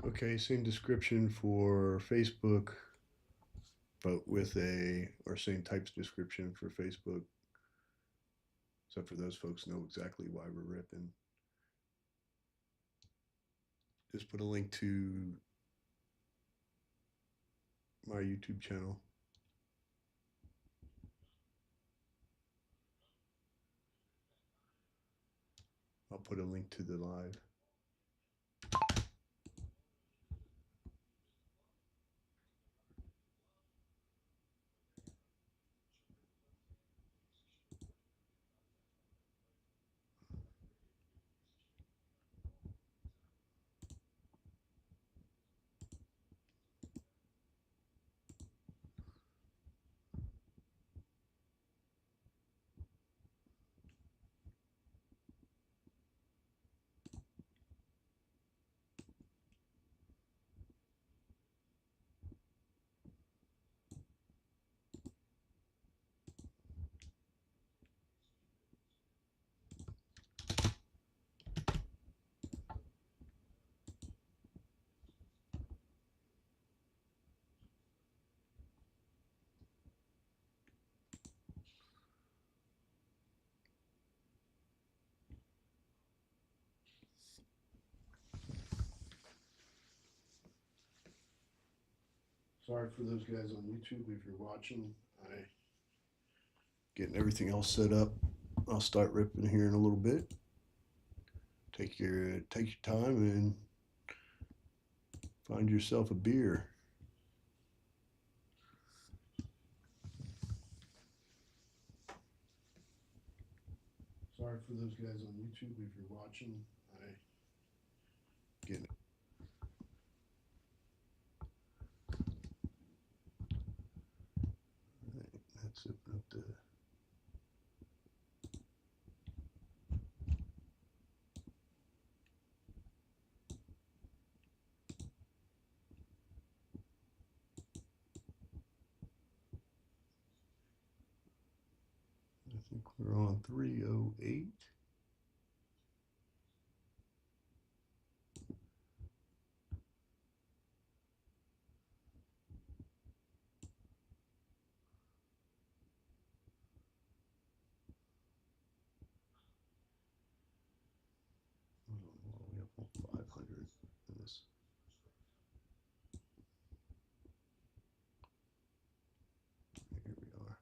Okay, same description for Facebook, but with or same types description for Facebook, except for those folks know exactly why we're ripping. Just put a link to my YouTube channel. I'll put a link to the live. Sorry for those guys on YouTube if you're watching. I getting everything else set up. I'll start ripping here in a little bit. Take your time and find yourself a beer. Sorry for those guys on YouTube if you're watching. I getting that's it up to I think we're on 308. We have 500 in this. Here we are.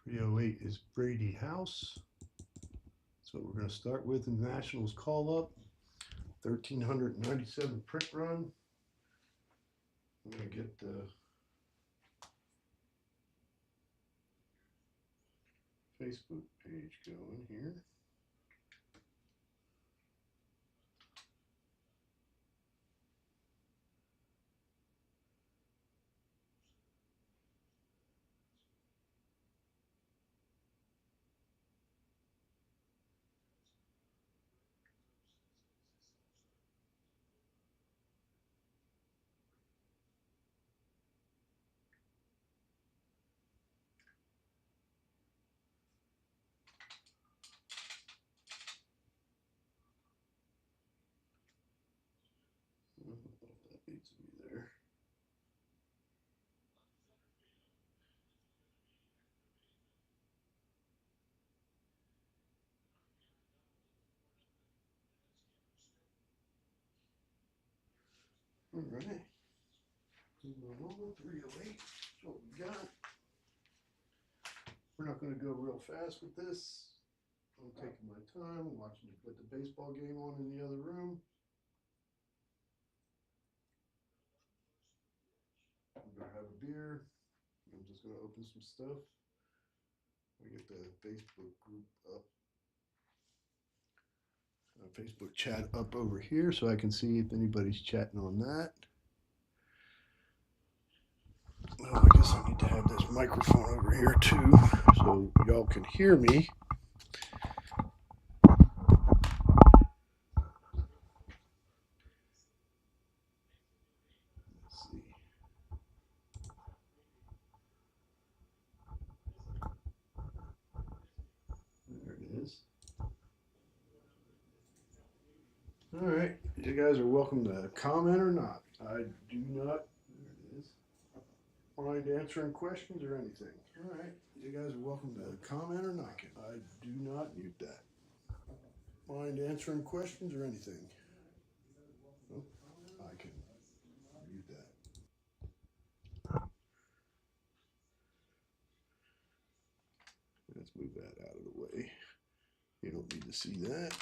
308 is Brady House. That's what we're going to start with in Nationals call up. 1,397 print run. I'm going to get the Facebook page going here. That needs to be there. All right. 308. That's what we got. We're not going to go real fast with this. I'm taking my time, watching you put the baseball game on in the other room. I'm going to have a beer. I'm just going to open some stuff. I get the Facebook group up, Facebook chat up over here so I can see if anybody's chatting on that. Oh, I guess I need to have this microphone over here too so y'all can hear me. Let's see. There it is. All right, you guys are welcome to comment or not. I do not, there it is, mind answering questions or anything. All right, you guys are welcome to comment or not. I do not mute that. Mind answering questions or anything. Oh, I can mute that. Let's move that out of the way. You don't need to see that.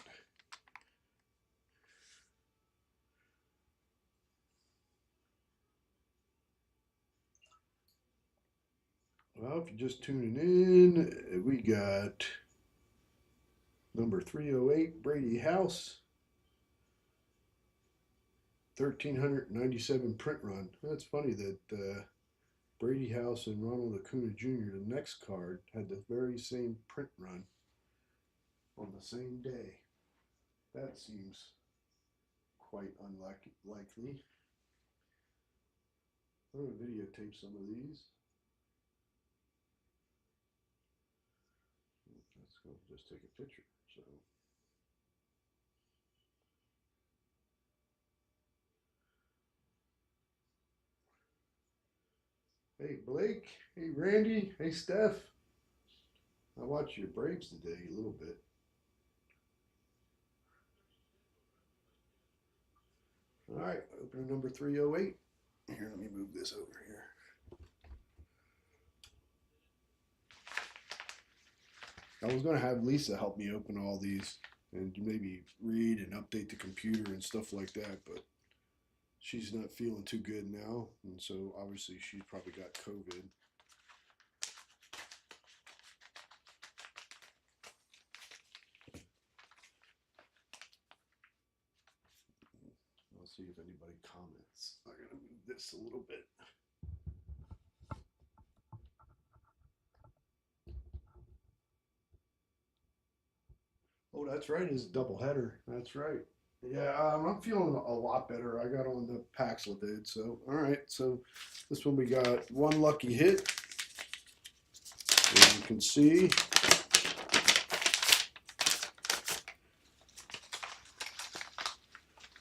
Well, if you're just tuning in, we got number 308, Brady House, 1,397 print run. That's funny that Brady House and Ronald Acuna Jr., the next card, had the very same print run on the same day. That seems quite unlikely. I'm going to videotape some of these. Let's go just take a picture. So, hey Blake, hey Randy, hey Steph. I watched your Braves today a little bit. All right, opener number 308. Here, let me move this over here. I was going to have Lisa help me open all these and maybe read and update the computer and stuff like that, but she's not feeling too good now, and so obviously she's probably got COVID. I'll see if anybody comments. I'm going to move this a little bit. Oh, that's right. It's a double header. That's right. Yeah, I'm feeling a lot better. I got on the Paxlovid, so all right. So this one we got one lucky hit. As you can see,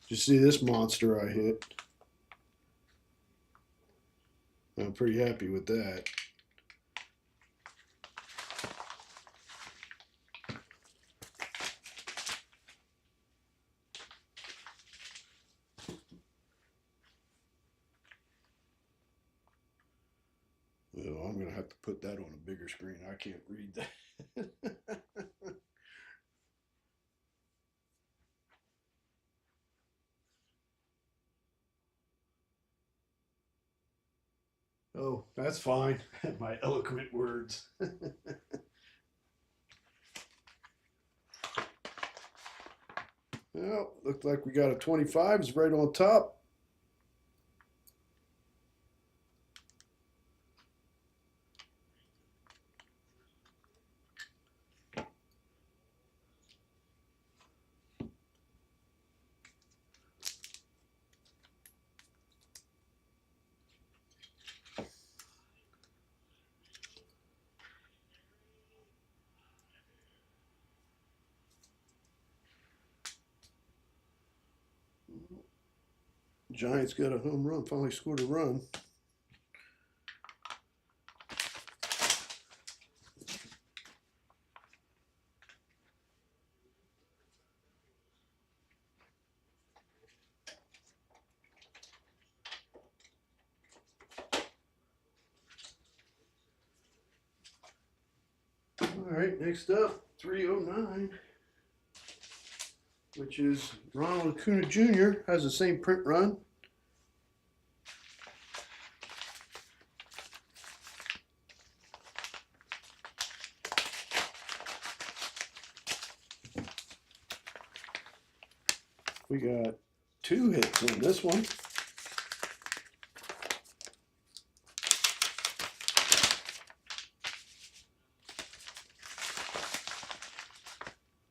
you see this monster I hit. I'm pretty happy with that. Oh, I'm gonna have to put that on a bigger screen. I can't read that. Oh, that's fine. My eloquent words. Well, looked like we got a 25. It's right on top. Giants got a home run. Finally scored a run. All right, next up, 309, which is Ronald Acuna Jr. has the same print run. We got 2 hits on this one.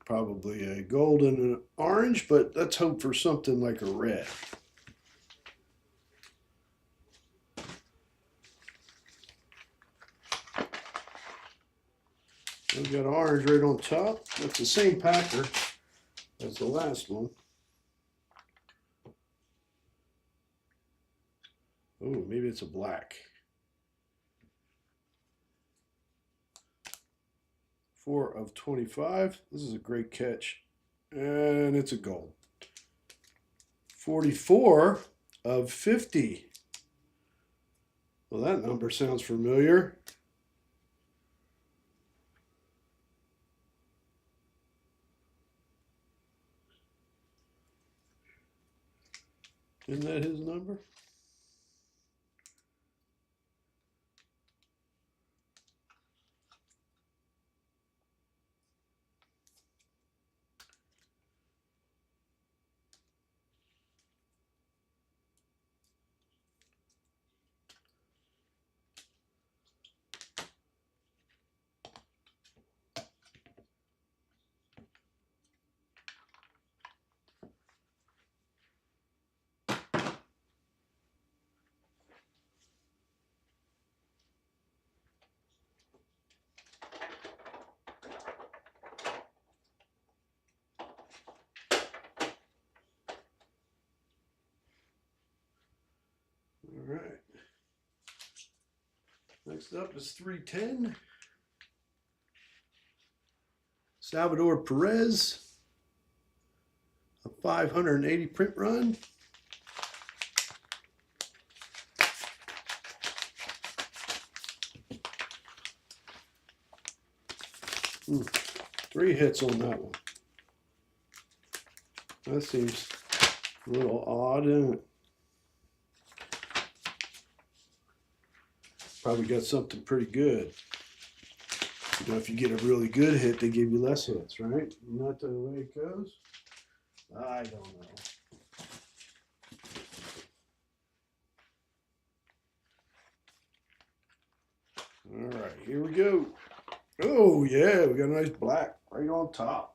Probably a gold and an orange, but let's hope for something like a red. We got orange right on top. That's the same packer as the last one. Oh, maybe it's a black. 4 of 25. This is a great catch. And it's a gold. 44 of 50. Well, that number sounds familiar. Isn't that his number? All right. Next up is 310. Salvador Perez. A 580 print run. Ooh, 3 hits on that one. That seems a little odd, isn't it? Probably got something pretty good. You know, if you get a really good hit, they give you less hits, right? Not the way it goes? I don't know. All right, here we go. Oh, yeah, we got a nice black right on top.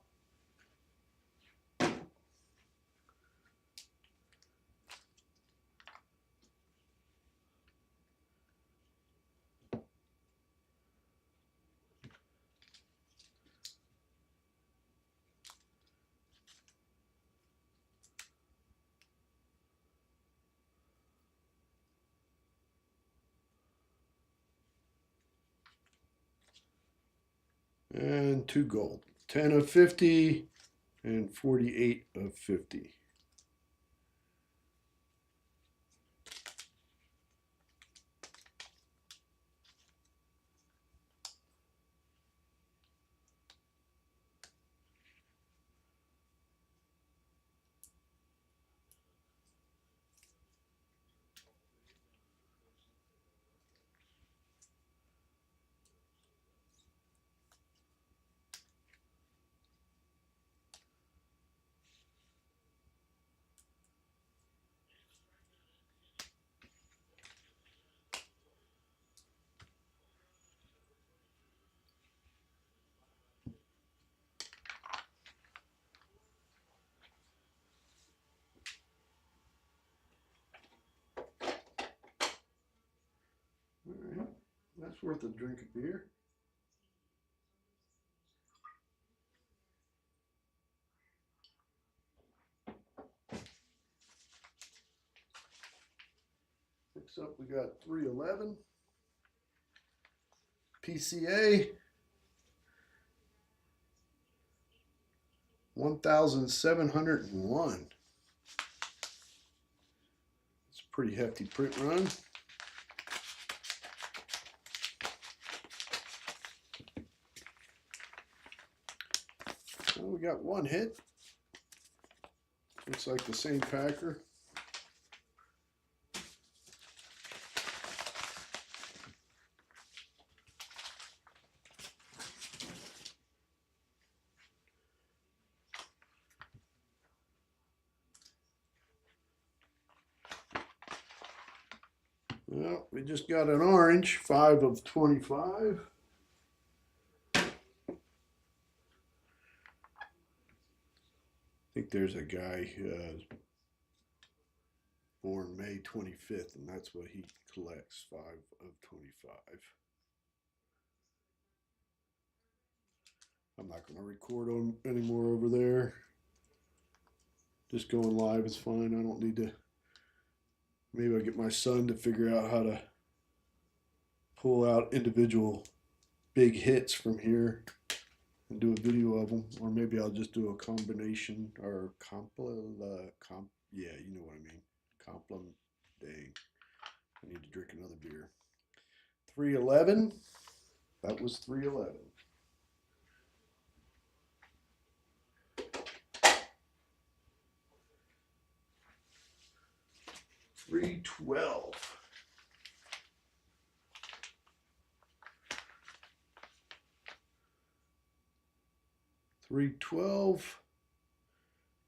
And 2 gold. 10 of 50 and 48 of 50. All right, that's worth a drink of beer. Next up, we got 311. PCA. 1,701. It's a pretty hefty print run. Well, we got 1 hit. Looks like the same packer. Well, we just got an orange, 5 of 25. I think there's a guy born May 25th, and that's what he collects, 5 of 25. I'm not going to record on anymore over there. Just going live is fine. I don't need to Maybe I'll get my son to figure out how to pull out individual big hits from here and do a video of them, or maybe I'll just do a combination or yeah, you know what I mean. Compliment. Dang, I need to drink another beer. 311. That was 311. 312. 312.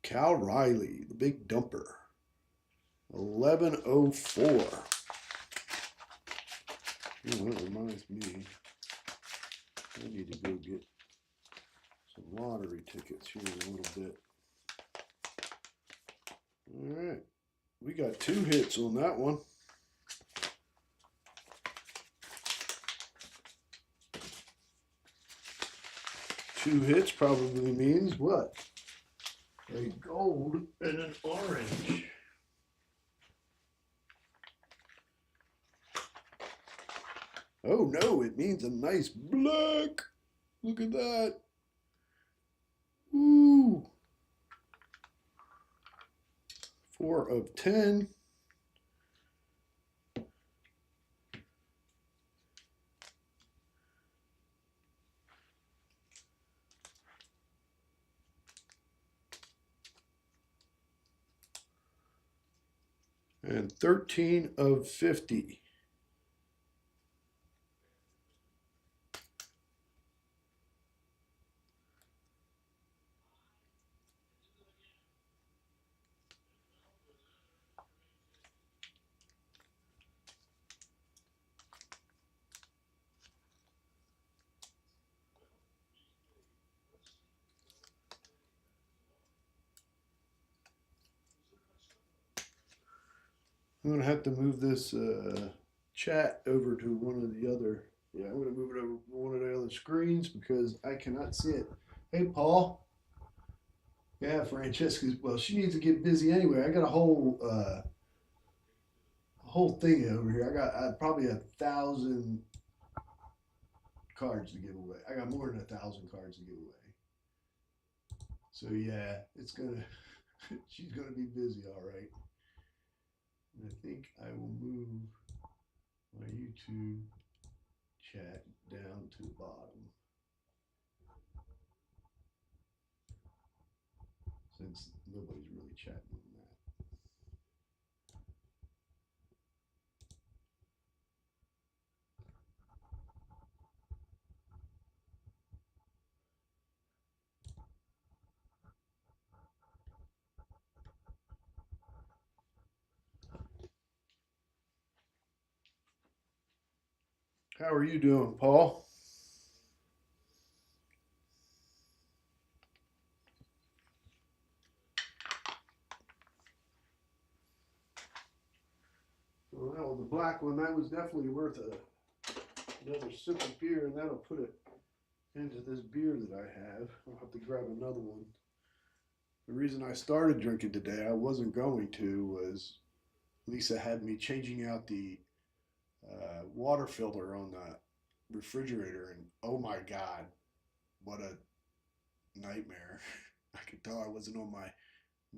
Cal Riley, the big dumper. 1104. Oh, that reminds me. I need to go get some lottery tickets here in a little bit. All right. We got 2 hits on that one. Two hits probably means what? A gold and an orange. Oh no, it means a nice black. Look at that. Ooh. 4 of 10. And 13 of 50. I'm gonna have to move this chat over to one of the other. Yeah, I'm gonna move it over to one of the other screens because I cannot see it. Hey, Paul. Yeah, Francesca's. Well, she needs to get busy anyway. I got a whole thing over here. I got probably 1,000 cards to give away. I got more than 1,000 cards to give away. So yeah, it's gonna. She's gonna be busy, all right. And I think I will move my YouTube chat down to the bottom since nobody's really chatting on that. How are you doing, Paul? Well, the black one, that was definitely worth another sip of beer, and that'll put it into this beer that I have. I'll have to grab another one. The reason I started drinking today, I wasn't going to, was Lisa had me changing out the water filter on the refrigerator, and oh my God, what a nightmare. I could tell I wasn't on my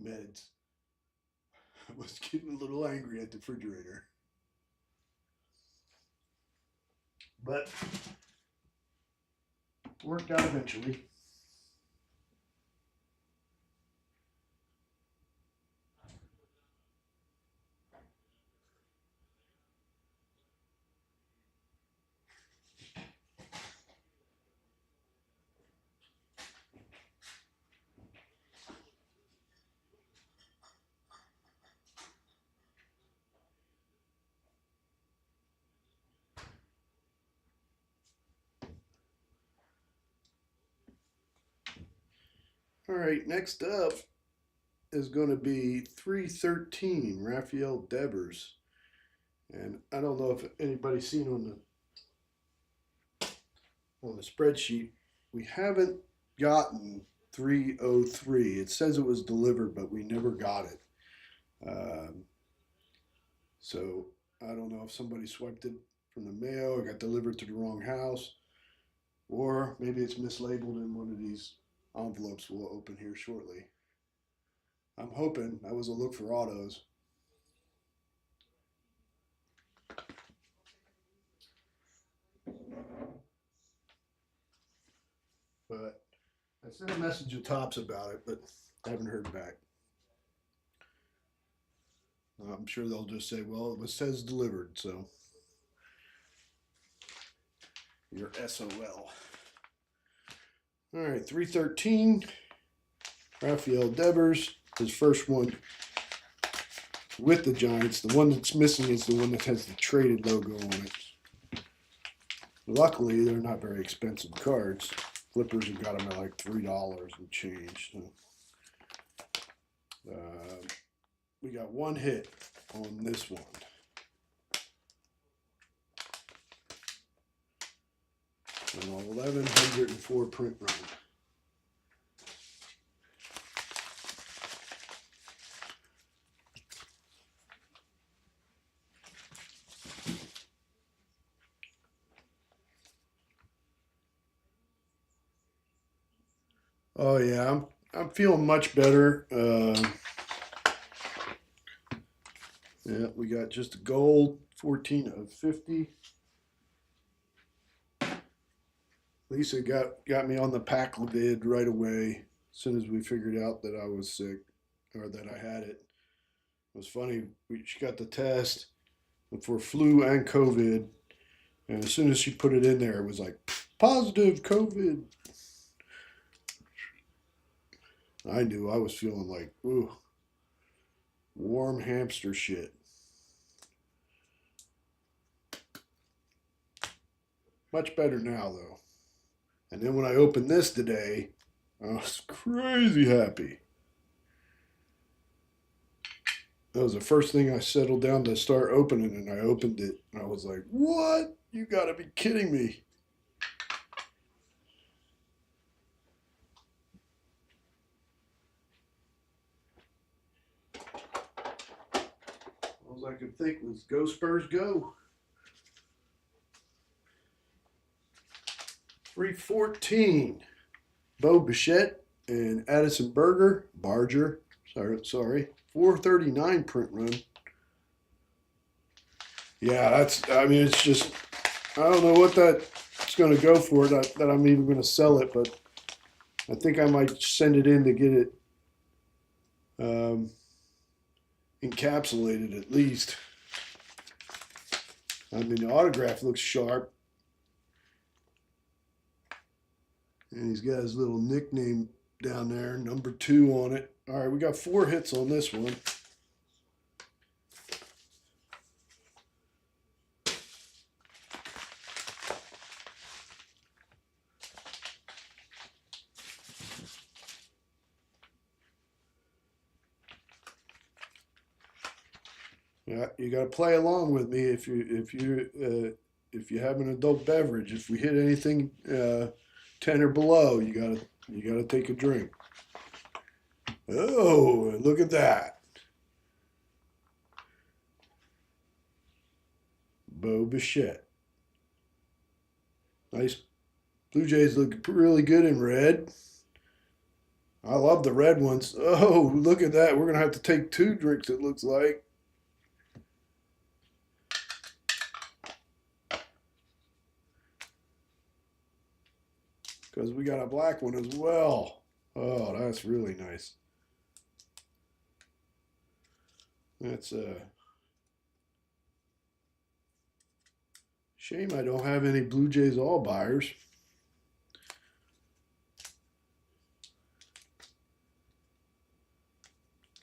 meds. I was getting a little angry at the refrigerator. But worked out eventually. All right, next up is going to be 313 Raphael Devers. And I don't know if anybody's seen on the spreadsheet, we haven't gotten 303. It says it was delivered, but we never got it. Um, So I don't know if somebody swiped it from the mail or got delivered to the wrong house, or maybe it's mislabeled in one of these envelopes we'll open here shortly. I'm hoping. That was a look for autos. But I sent a message to Tops about it, but I haven't heard back. I'm sure they'll just say, well, it says delivered, so you're SOL. All right, 313. Rafael Devers, his first one with the Giants. The one that's missing is the one that has the traded logo on it. Luckily, they're not very expensive cards. Flippers have got them at like $3 and change. So, we got one hit on this one. An 1104 print run. Oh yeah, I'm feeling much better. Yeah, we got just a gold, 14 of 50. Lisa got me on the Paxlovid right away as soon as we figured out that I was sick or that I had it. It was funny. She got the test for flu and COVID, and as soon as she put it in there, it was like positive COVID. I knew I was feeling like, ooh, warm hamster shit. Much better now, though. And then when I opened this today, I was crazy happy. That was the first thing I settled down to start opening, and I opened it, and I was like, what? You gotta be kidding me. All I could think was, go Spurs, go. 314. Bo Bichette and Addison Barger. Sorry. 439 print run. Yeah, it's just, I don't know what that's going to go for that I'm even going to sell it, but I think I might send it in to get it encapsulated at least. I mean, the autograph looks sharp. And he's got his little nickname down there, number 2 on it. All right, we got 4 hits on this one. Yeah, you got to play along with me if you have an adult beverage. If we hit anything 10 or below, you gotta take a drink. Oh, look at that, Bo Bichette. Nice. Blue Jays look really good in red. I love the red ones. Oh, look at that. We're gonna have to take 2 drinks. It looks like. Because we got a black one as well. Oh, that's really nice. That's a shame I don't have any Blue Jays all buyers.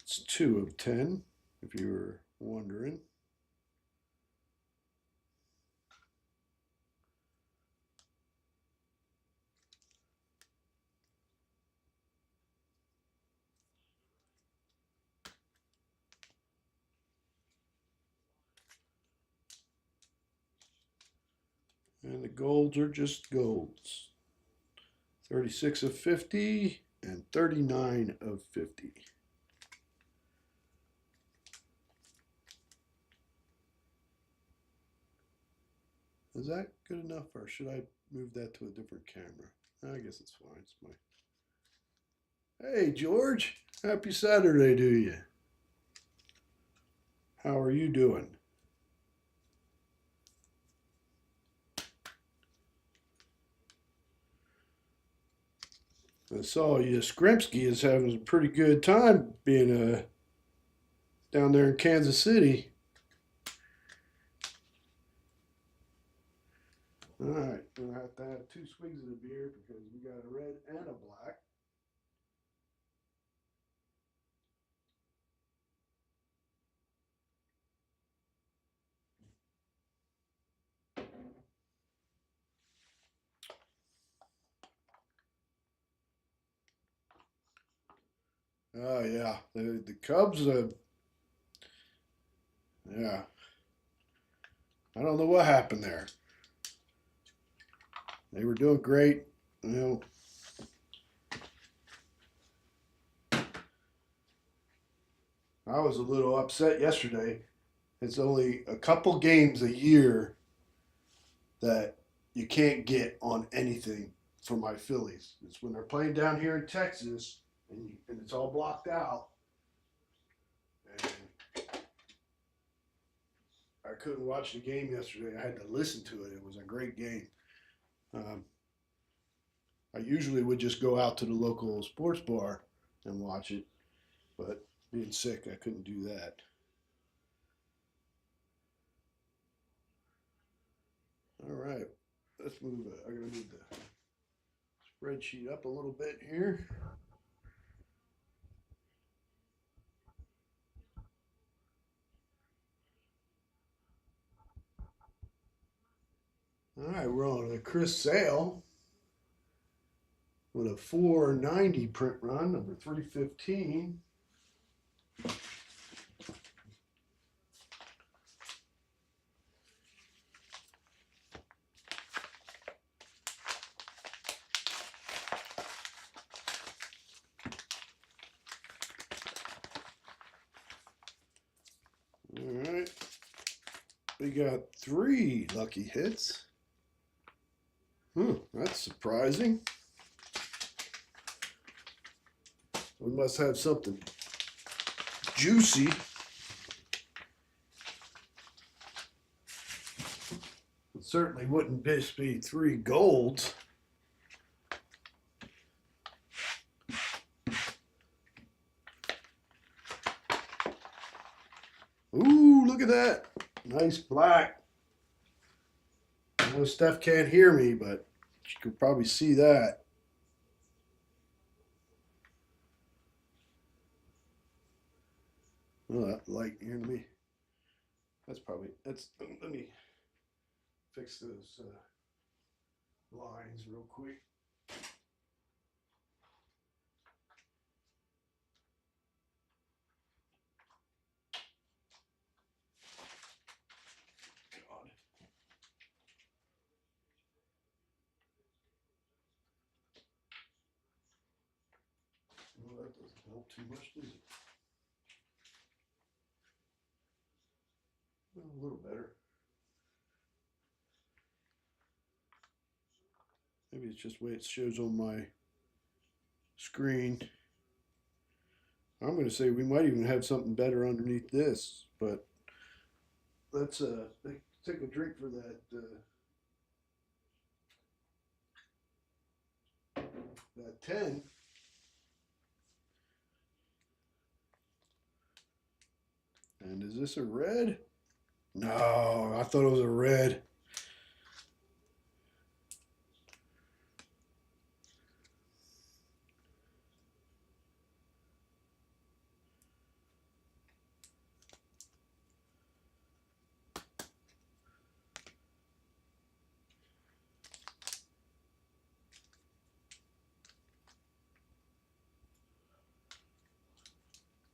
It's 2 of 10, if you were wondering. And the golds are just golds. 36 of 50 and 39 of 50. Is that good enough, or should I move that to a different camera? I guess it's fine. It's my. Hey, George. Happy Saturday to you. How are you doing? I saw you. Skrimsky is having a pretty good time being down there in Kansas City. All right, gonna have to have two swigs of the beer because we got a red and a black. Oh yeah, the Cubs. Yeah, I don't know what happened there. They were doing great. You know, I was a little upset yesterday. It's only a couple games a year that you can't get on anything for my Phillies. It's when they're playing down here in Texas and it's all blocked out. And I couldn't watch the game yesterday. I had to listen to it. It was a great game. Um, I usually would just go out to the local sports bar and watch it, but being sick, I couldn't do that. All right, let's move it. I'm gonna move the spreadsheet up a little bit here. All right, we're on a Chris Sale with a 490 print run, number 315. All right, we got 3 lucky hits. That's surprising. We must have something juicy. It certainly wouldn't just be 3 golds. Ooh, look at that. Nice black. I know Steph can't hear me, but she could probably see that. Oh, that light here. Let me fix those lines real quick. God. Well, that doesn't help too much, does it? Well, a little better. Maybe it's just the way it shows on my screen. I'm going to say we might even have something better underneath this, but let's take a drink for that 10. And is this a red? No, I thought it was a red.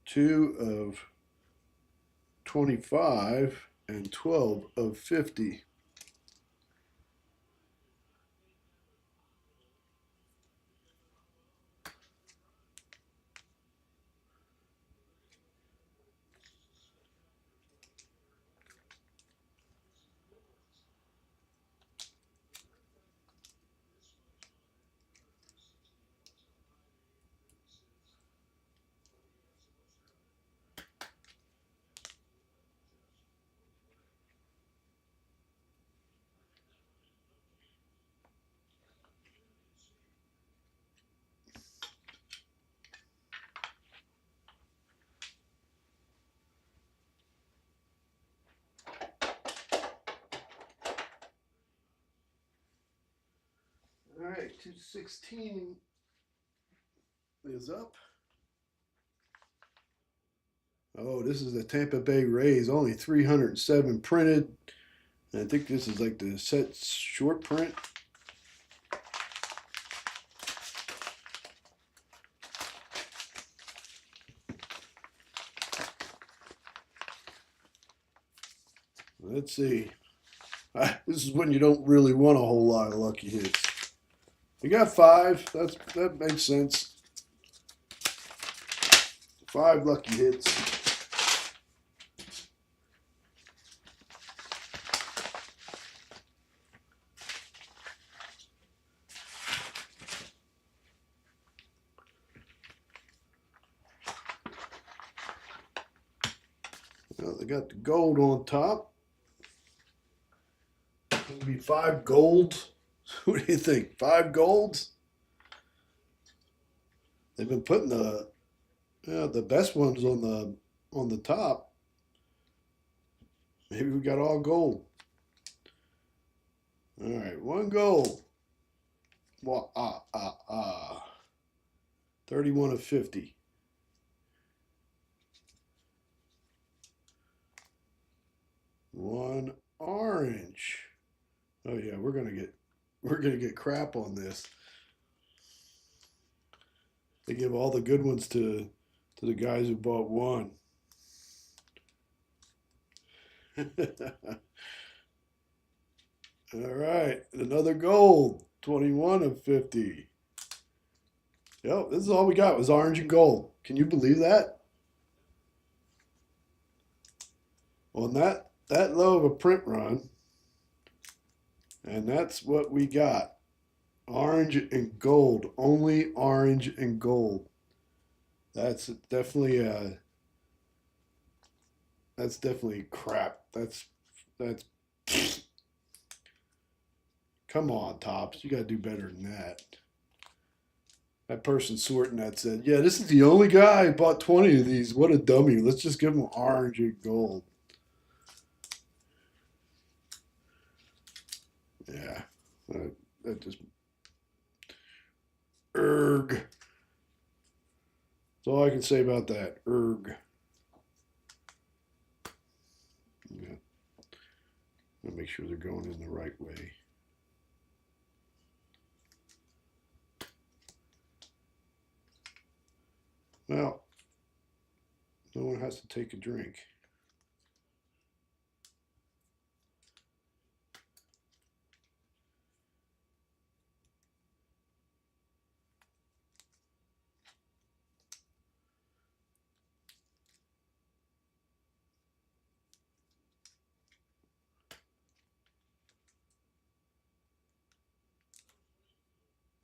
Two of 25 and 12 of 50. 216 is up. Oh, this is the Tampa Bay Rays. Only 307 printed. And I think this is like the set short print. Let's see. This is when you don't really want a whole lot of lucky hits. You got 5. That makes sense. 5 lucky hits. Well, they got the gold on top. It'll be 5 golds. What do you think? 5 golds? They've been putting the best ones on the top. Maybe we got all gold. All right, 1 gold. 31 of 50. One orange. Oh yeah, we're gonna get crap on this. They give all the good ones to the guys who bought 1. All right, another gold. 21 of 50. Yep, this is all we got was orange and gold. Can you believe that? On that low of a print run, and that's what we got. Orange and gold. Only orange and gold. That's definitely crap. That's come on, Topps. You gotta do better than that. That person sorting that said, yeah, this is the only guy who bought 20 of these. What a dummy. Let's just give him orange and gold. Yeah, that just erg. That's all I can say about that. Erg. Yeah. I'll make sure they're going in the right way. Well, no one has to take a drink.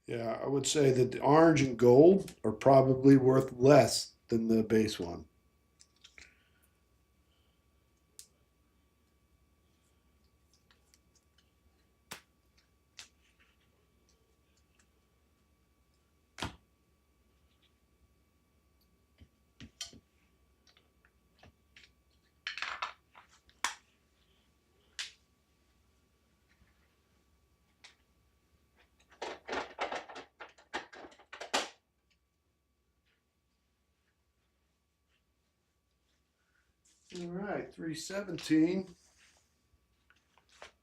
Yeah, I would say that the orange and gold are probably worth less than the base one. All right, 317.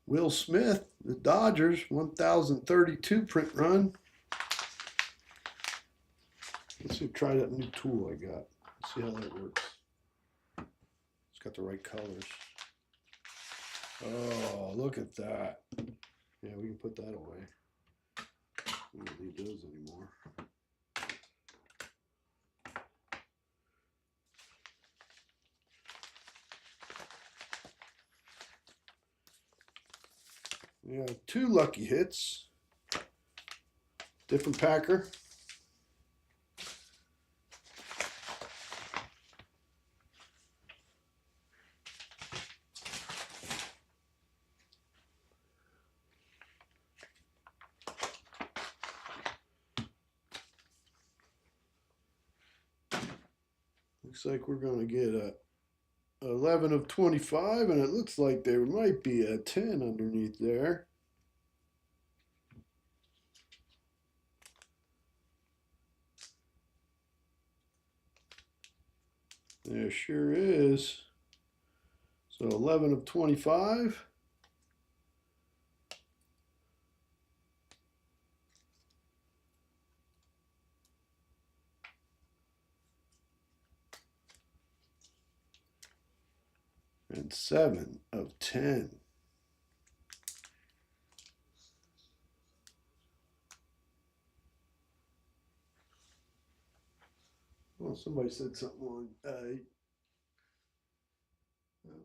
Will Smith, the Dodgers, 1032 print run. Let's see, try that new tool I got. Let's see how that works. It's got the right colors. Oh, look at that. Yeah, we can put that away. We don't need those anymore. Yeah, 2 lucky hits. Different packer. Looks like we're going to get a 11 of 25, and it looks like there might be a 10 underneath there. There sure is. So 11 of 25. And 7 of 10. Well, somebody said something on.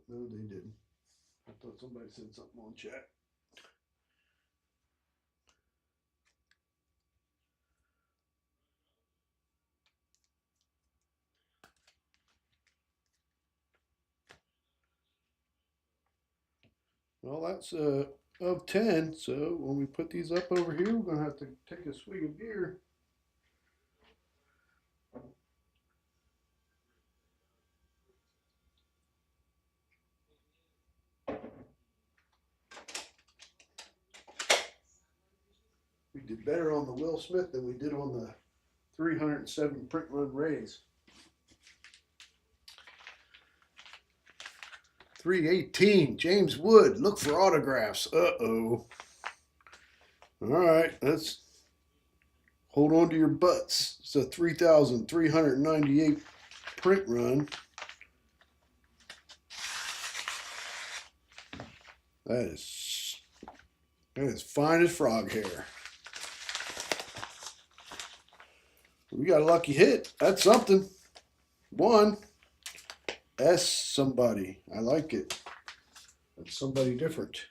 No, they didn't. I thought somebody said something on chat. Well, that's of 10. So when we put these up over here, we're going to have to take a swig of beer. We did better on the Will Smith than we did on the 307 print run Rays. 318, James Wood, look for autographs. Uh-oh. All right, let's hold on to your butts. It's a 3,398 print run. That is fine as frog hair. We got a lucky hit. That's something. One. S somebody. I like it. That's somebody different.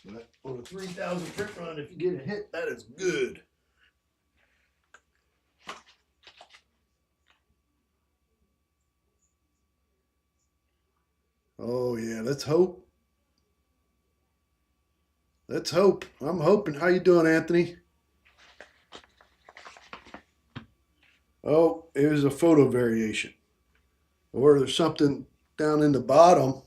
But on a 3,000 print run, if you get a hit, that is good. Oh yeah, let's hope. Let's hope. I'm hoping. How you doing, Anthony? Oh, it was a photo variation. Or there's something down in the bottom.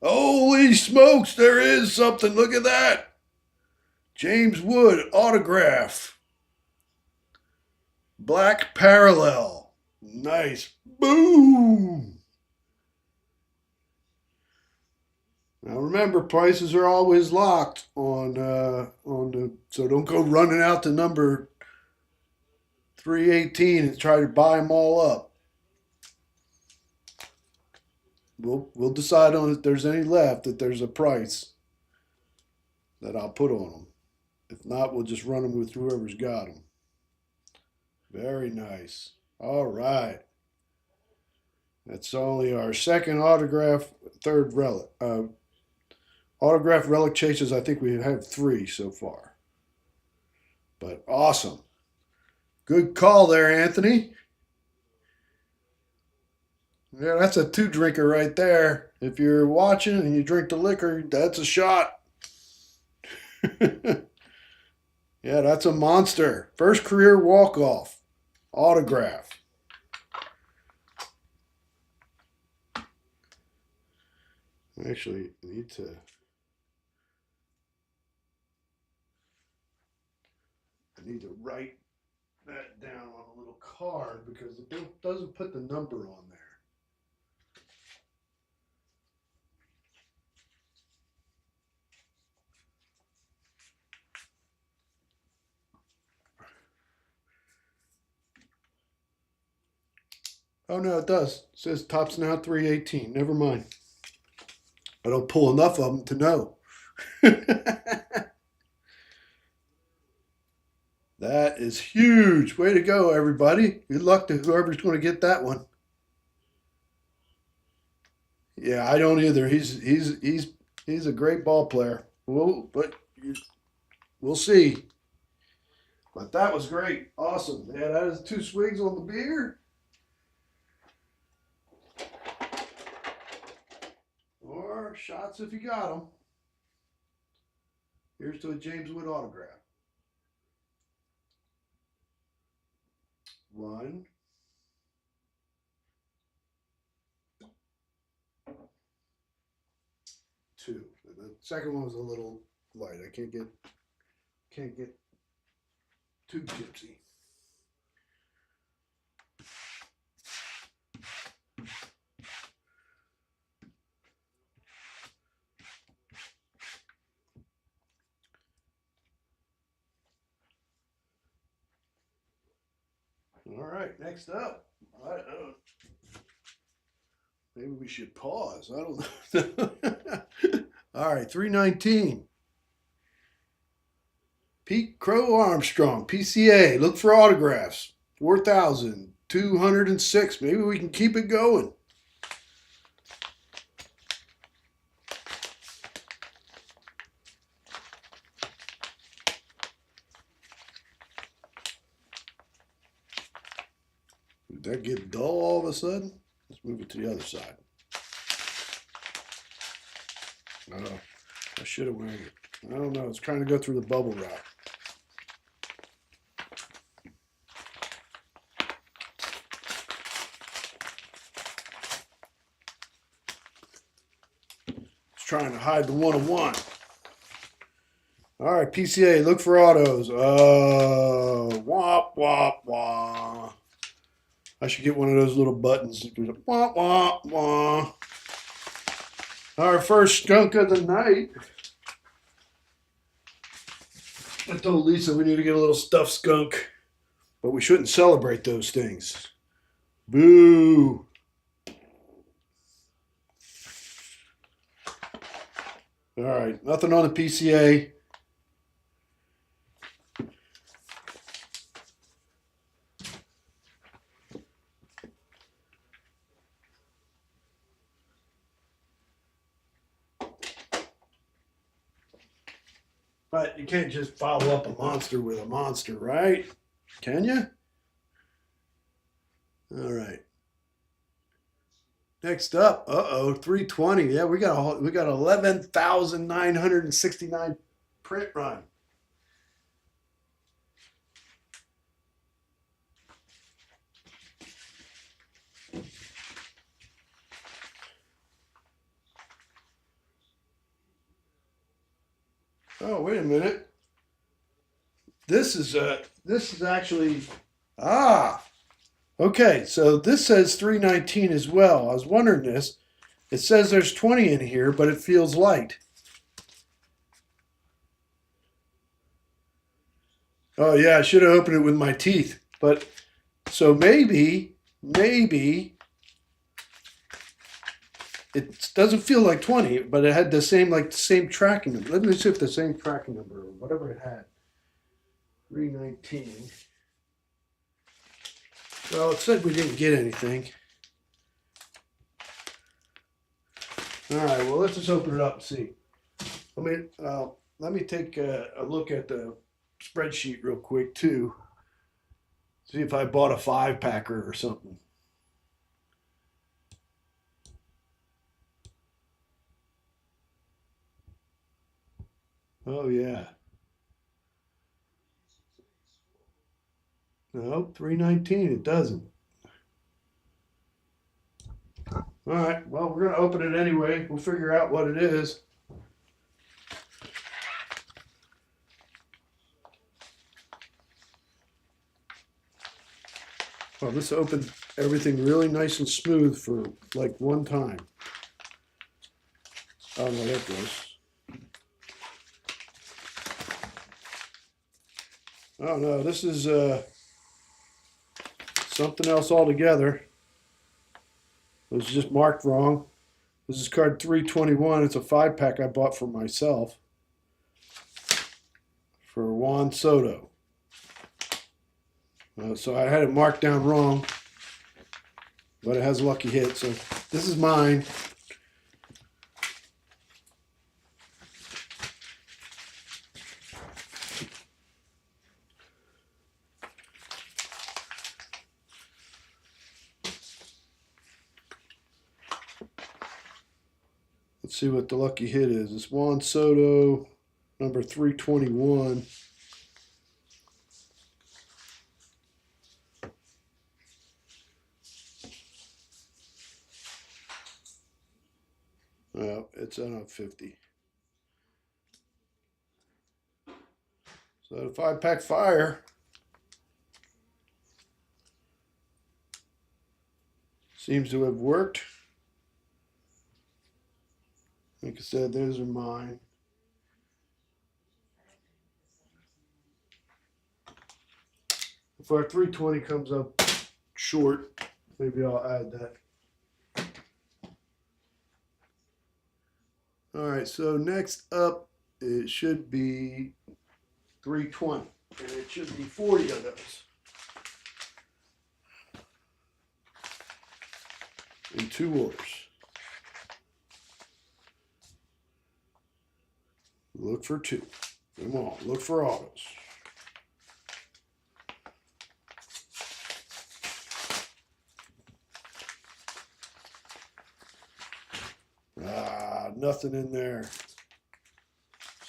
Holy smokes, there is something. Look at that. James Wood autograph. Black parallel. Nice. Boom. Now remember, prices are always locked on the, so don't go running out to number 318 and try to buy them all up. We'll decide on if there's any left, that there's a price that I'll put on them. If not, we'll just run them with whoever's got them. Very nice. All right. That's only our second autograph, third relic. Autograph relic chases, I think we have 3 so far. But awesome. Good call there, Anthony. Yeah, that's a 2-drinker right there. If you're watching and you drink the liquor, that's a shot. Yeah, that's a monster. First career walk-off. Autograph. Actually, I need to write that down on a little card because it doesn't put the number on there. Oh no, it does. It says tops now 318. Never mind. I don't pull enough of them to know. That is huge. Way to go, everybody. Good luck to whoever's going to get that one. Yeah, I don't either. He's a great ball player. We'll see. But that was great. Awesome. Yeah, that is 2 swigs on the beer. Or shots if you got them. Here's to a James Wood autograph. 1. 2. The second one was a little light. I can't get too gypsy. All right, next up. Maybe we should pause. I don't know. All right, 319. Pete Crow Armstrong, PCA. Look for autographs. 4,206. Maybe we can keep it going. Did that get dull all of a sudden? Let's move it to the other side. I should have went it. I don't know. It's trying to go through the bubble wrap. It's trying to hide the 101. All right, PCA, look for autos. Wah, wah, wah. I should get one of those little buttons. Wah, wah, wah. Our first skunk of the night. I told Lisa we need to get a little stuffed skunk, but we shouldn't celebrate those things. Boo. All right, nothing on the PCA. But you can't just follow up a monster with a monster, right? Can you? All right. Next up, 320. Yeah, we got 11,969 print run. Oh, wait a minute. This is actually okay, so this says 319 as well. I was wondering this. It says there's 20 in here, but it feels light. Oh yeah, I should have opened it with my teeth. But so maybe it doesn't feel like 20, but it had the same tracking number. Let me see if the same tracking number or whatever it had. 319. Well, it said we didn't get anything. All right, well, let's just open it up and see. Let me take a look at the spreadsheet real quick too. See if I bought a 5-packer or something. Oh yeah. No, 319. It doesn't. All right. Well, we're gonna open it anyway. We'll figure out what it is. Well, this opened everything really nice and smooth for like one time. Oh no, that goes. Oh no, this is something else altogether. It was just marked wrong. This is card 321. It's a 5-pack I bought for myself for Juan Soto. So I had it marked down wrong, but it has a lucky hit. So this is mine. Let's see what the lucky hit is. It's Juan Soto, number 321. It's on a 50. So the 5-pack fire seems to have worked. Like I said, those are mine. If our 320 comes up short, maybe I'll add that. All right, so next up, it should be 320, and it should be 40 of those. In 2 orders. Look for 2. Come on, look for autos. Nothing in there.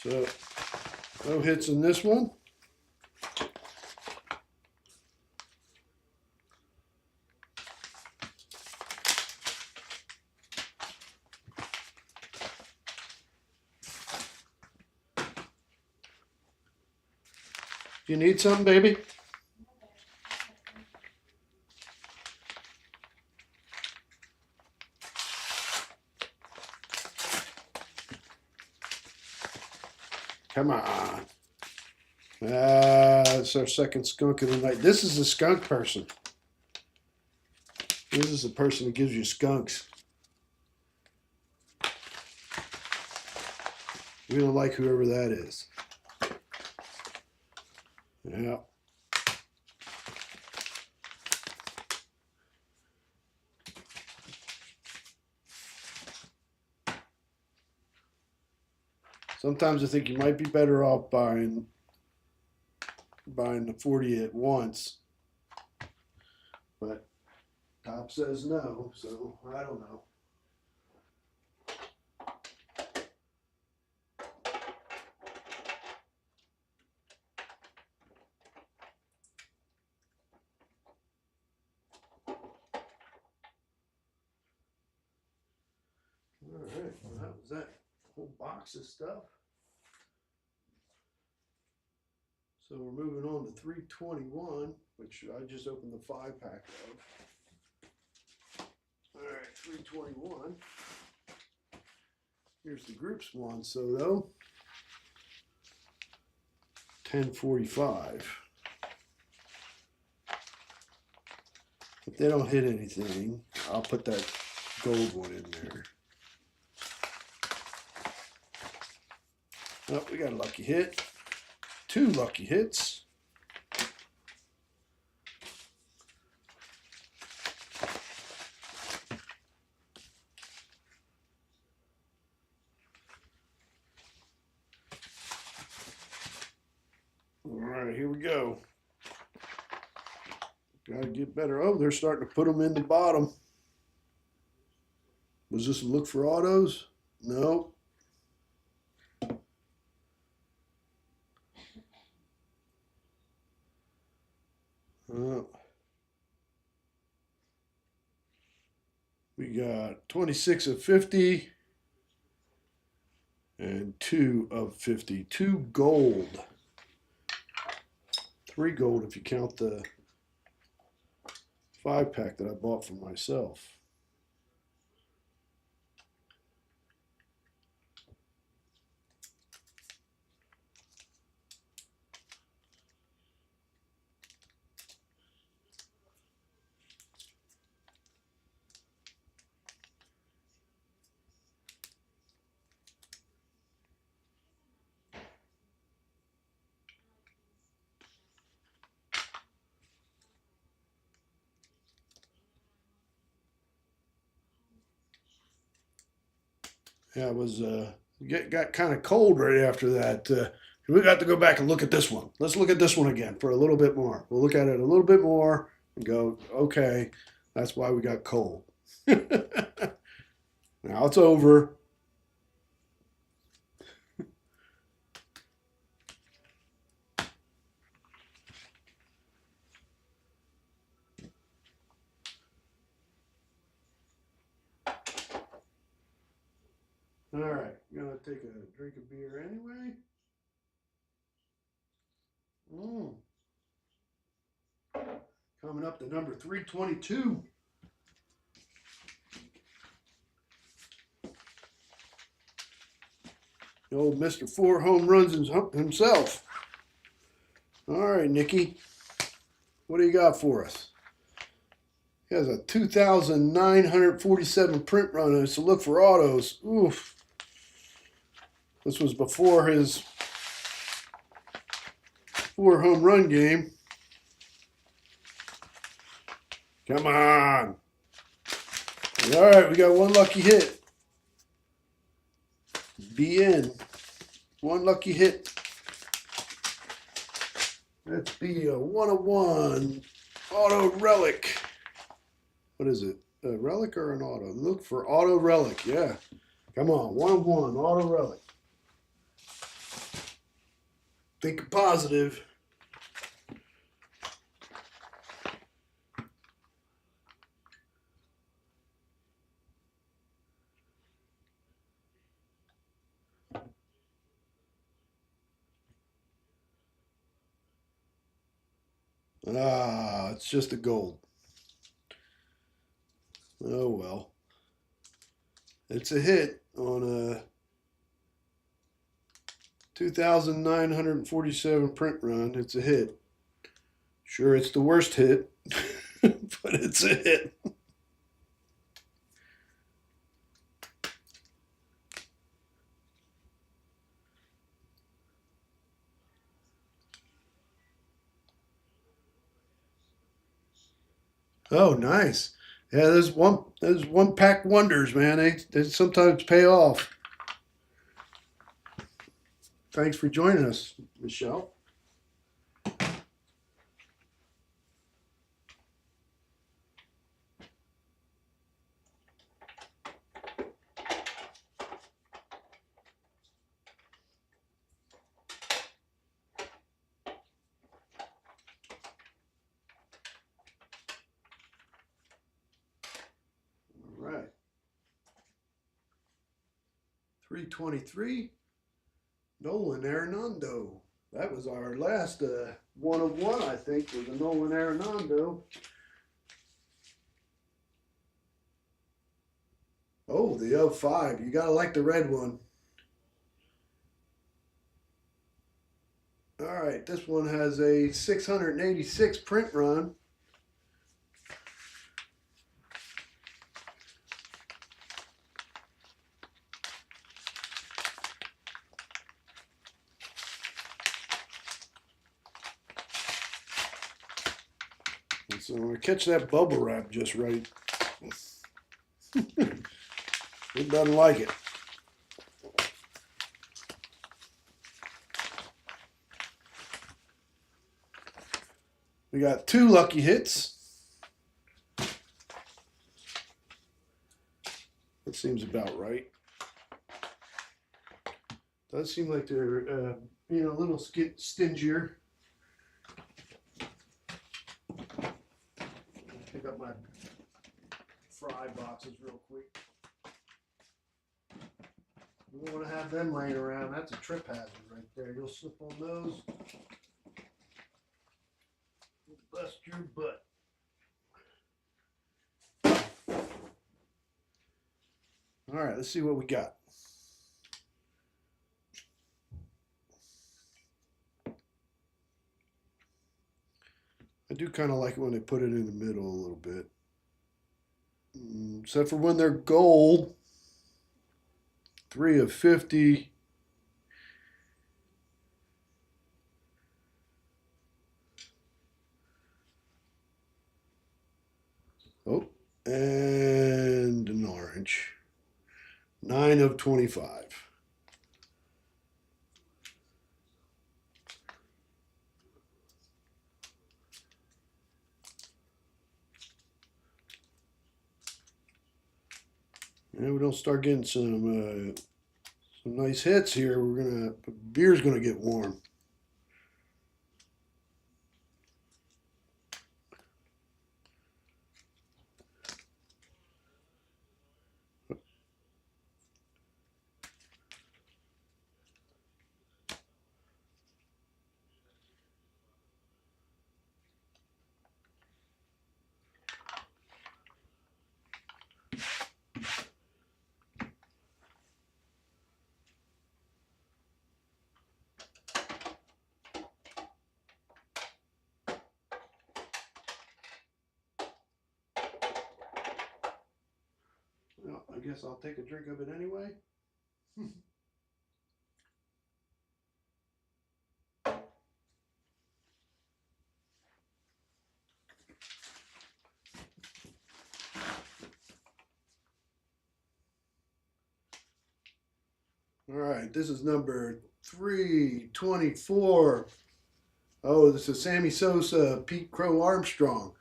So, no hits in this one. You need something, baby? Come on. It's our second skunk of the night. This is the skunk person. This is the person that gives you skunks. We don't like whoever that is. Yeah. Sometimes I think you might be better off buying the 40 at once. But Top says no, so I don't know. All right, well, that was that whole box of stuff. So we're moving on to 321, which I just opened the 5-pack of. All right, 321. Here's the groups one. So though, 1045. If they don't hit anything, I'll put that gold one in there. Oh, we got a lucky hit. 2 lucky hits. All right, here we go. Gotta get better. Oh, they're starting to put them in the bottom. Was this a look for autos? No. We got 26 of 50 and 2 of 50. 2 gold. 3 gold if you count the 5-pack that I bought for myself. Yeah, it was got kind of cold right after that. We got to go back and look at this one. Let's look at this one again for a little bit more. We'll look at it a little bit more and go, okay, that's why we got cold. Now it's over. right, gonna take a drink of beer anyway. Coming up to number 322. The old Mr. Four Home Runs himself. All right, Nikki, what do you got for us? He has a 2,947 print run, so look for autos. Oof. This was before his 4 home run game. Come on. All right, we got one lucky hit. Be in. One lucky hit. Let's be a 101 auto relic. What is it? A relic or an auto? Look for auto relic. Yeah. Come on. 101 auto relic. Think positive. Ah, it's just a gold. Oh well. It's a hit on a 2,947 print run. It's a hit. Sure, it's the worst hit, but it's a hit. Oh, nice. Yeah, there's one pack wonders, man. They sometimes pay off. Thanks for joining us, Michelle. All right. 323. Nolan Arenado. That was our last 1 of 1, I think, was a Nolan Arenado. Oh, the 05. You gotta like the red one. All right, this one has a 686 print run. So I'm gonna catch that bubble wrap just right. It doesn't like it. We got 2 lucky hits. That seems about right. Does seem like they're being a little stingier. Pick up my fry boxes real quick. You don't want to have them laying around. That's a trip hazard right there. You'll slip on those. You'll bust your butt. All right, let's see what we got. I do kind of like it when they put it in the middle a little bit. Except for when they're gold. 3 of 50. Oh, and an orange. 9 of 25. And we don't start getting some nice hits here. Beer's gonna get warm. guess I'll take a drink of it anyway. All right, this is number 324. Oh, this is Sammy Sosa, Pete Crow Armstrong.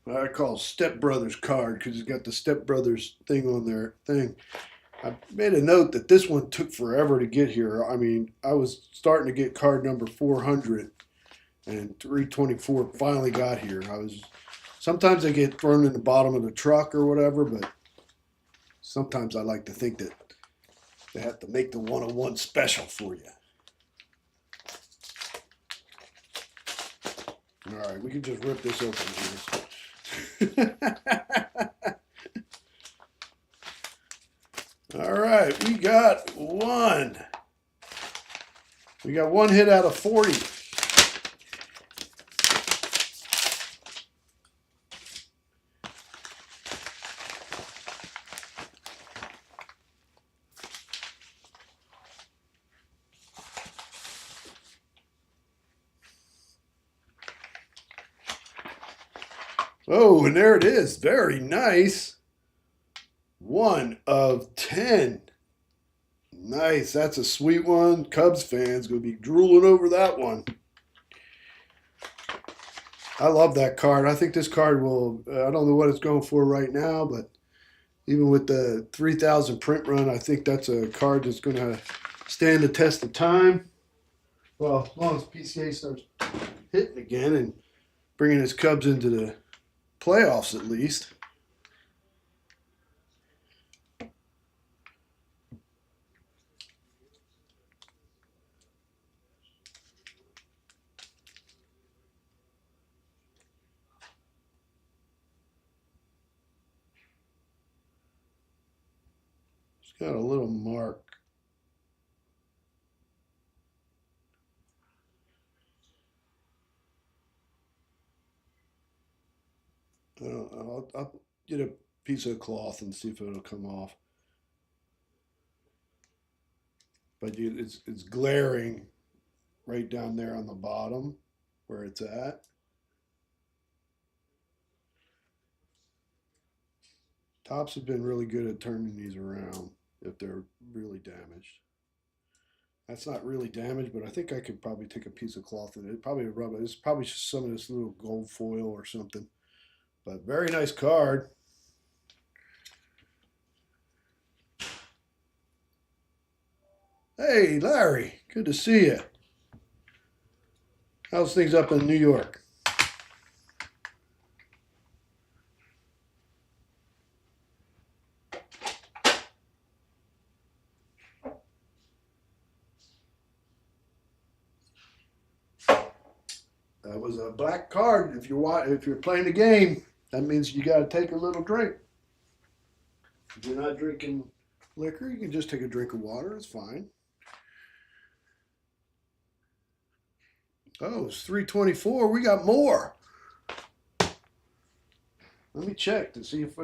I call Step Brothers card because it's got the Step Brothers thing on their thing. I made a note that this one took forever to get here. I mean, I was starting to get card number 400 and 324 finally got here. Sometimes they get thrown in the bottom of the truck or whatever, but sometimes I like to think that they have to make the 101 special for you. All right, we can just rip this open here. All right, we got one. We got one hit out of 40. Oh, and there it is. Very nice. 1 of 10. Nice. That's a sweet one. Cubs fans going to be drooling over that one. I love that card. I think this card will, I don't know what it's going for right now, but even with the 3,000 print run, I think that's a card that's going to stand the test of time. Well, as long as PCA starts hitting again and bringing his Cubs into the playoffs at least. It's got a little mark. I'll get a piece of cloth and see if it'll come off. But it's glaring right down there on the bottom where it's at. Tops have been really good at turning these around if they're really damaged. That's not really damaged, but I think I could probably take a piece of cloth and it probably rub it. It's probably just some of this little gold foil or something. But very nice card. Hey, Larry, good to see you. How's things up in New York? That was a black card. If you're playing the game, that means you got to take a little drink. If you're not drinking liquor, you can just take a drink of water. It's fine. Oh, it's 324. We got more. Let me check to see if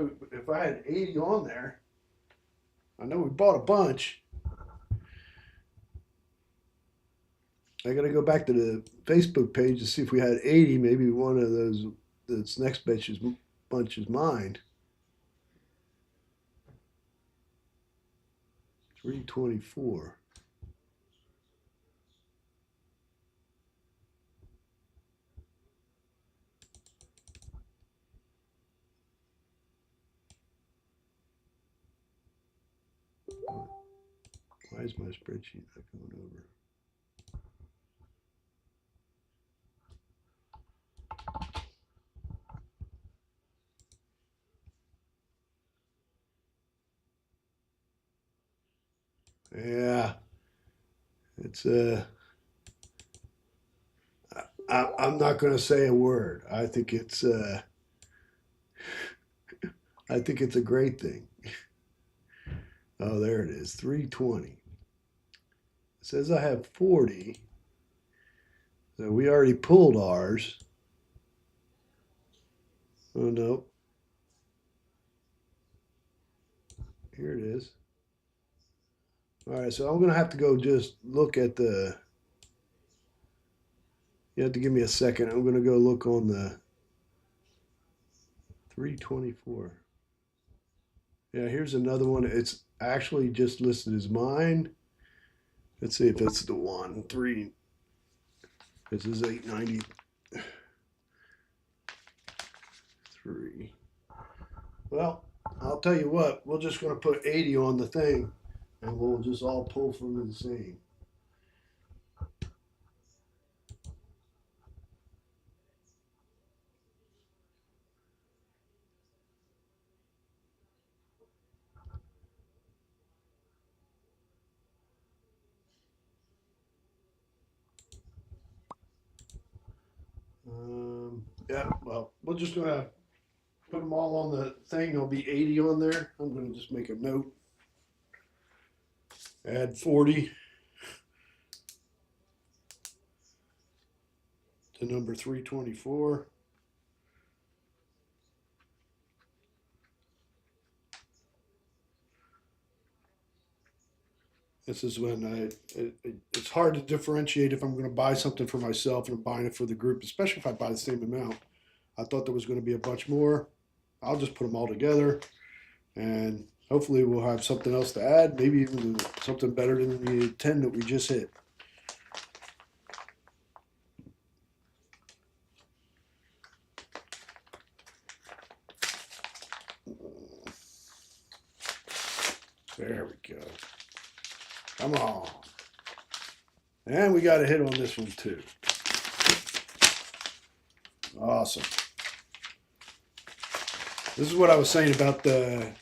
I had 80 on there. I know we bought a bunch. I got to go back to the Facebook page to see if we had 80. Maybe one of those, this next bunch is mine. 324. Why is my spreadsheet not going over? Yeah, it's I'm not going to say a word. I think it's a great thing. Oh, there it is, 320. It says I have 40. So we already pulled ours. Oh no. here it is. All right, so I'm gonna have to go just look at the. You have to give me a second. I'm gonna go look on the 324. Yeah, here's another one. It's actually just listed as mine. Let's see if it's the one. Three. This is 893. Well, I'll tell you what. We're just gonna put 80 on the thing, and we'll just all pull from the same. Yeah. Well, we're just gonna put them all on the thing. There'll be 80 on there. I'm gonna just make a note. Add 40 to number 324. This is when it's hard to differentiate if I'm going to buy something for myself and I'm buying it for the group, especially if I buy the same amount. I thought there was going to be a bunch more. I'll just put them all together, and hopefully we'll have something else to add, maybe even something better than the 10 that we just hit. There we go. Come on. And we got a hit on this one too. Awesome. This is what I was saying about the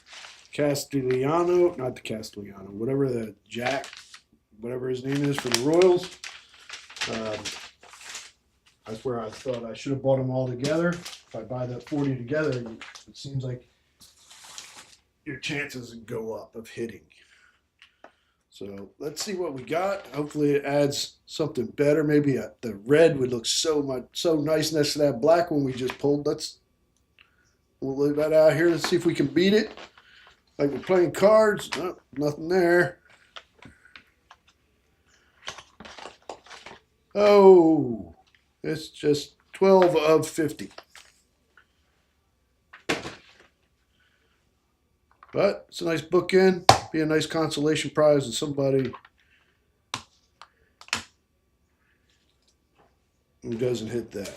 Castellano, not the Castellano, whatever the Jack, whatever his name is for the Royals. That's where I thought I should have bought them all together. If I buy that 40 together, it seems like your chances go up of hitting. So let's see what we got. Hopefully it adds something better. Maybe the red would look so nice next to that black one we just pulled. We'll leave that out here. Let's see if we can beat it. Like we're playing cards. Oh, nothing there. Oh, it's just 12 of 50. But it's a nice bookend. Be a nice consolation prize to somebody who doesn't hit that.